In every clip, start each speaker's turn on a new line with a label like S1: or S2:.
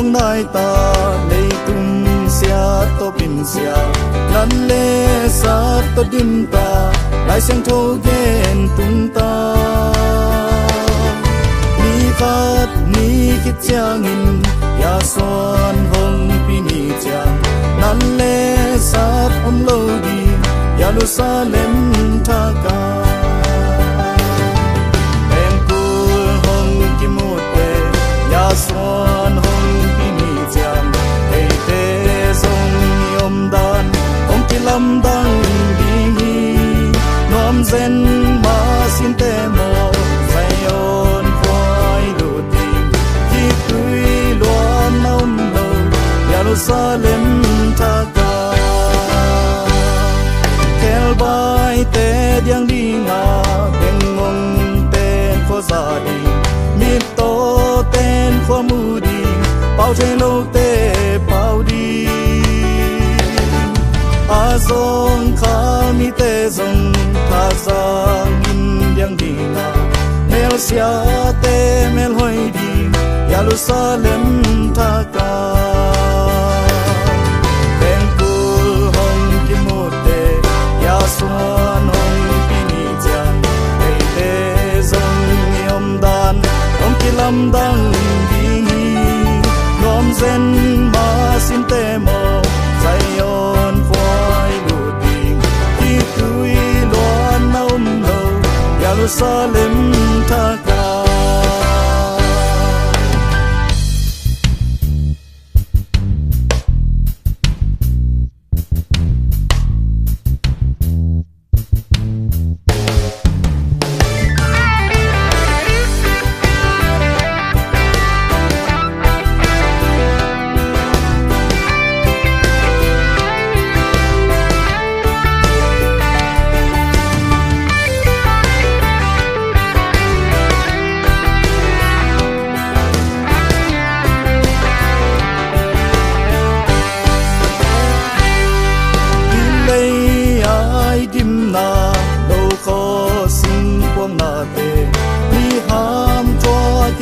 S1: hong nai ta lei tum sia to bin sia nan le sa to dim ta lai sang tho gen tum ta ni khat ni kit chang in ya son hong pi ni chang nan le sa om lo di Jerusalem tha ka em kul hong ki mut pe ya son hong pi ni chang ei te song yom dan om ki lam dang ding hi nom zen ma sin te mo sai on khoi lu ti ki tui luan nom lo Jerusalem tha ka bai te diang đi nga bên ngông tên khó gia đi mít to tên khó mu đi bao trên lâu tê bao đi a zong kha mi tê zong tha giang in diang đi nga mel sia tê mel hoi đi Jerusalem tha ka xuân hồng pi ni chang ei te zong yom dan om ki lam dang ding hi nom zen ma sin te mo sai on khoi lu ding ki tui loan naum lo Jerusalem tha ka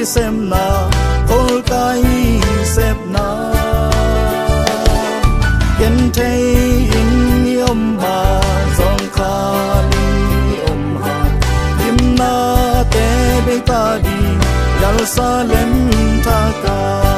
S1: ki sem na kol kai sep na ken thei in yom ma zong kha li om ha kim na te be ta di Jerusalem tha ka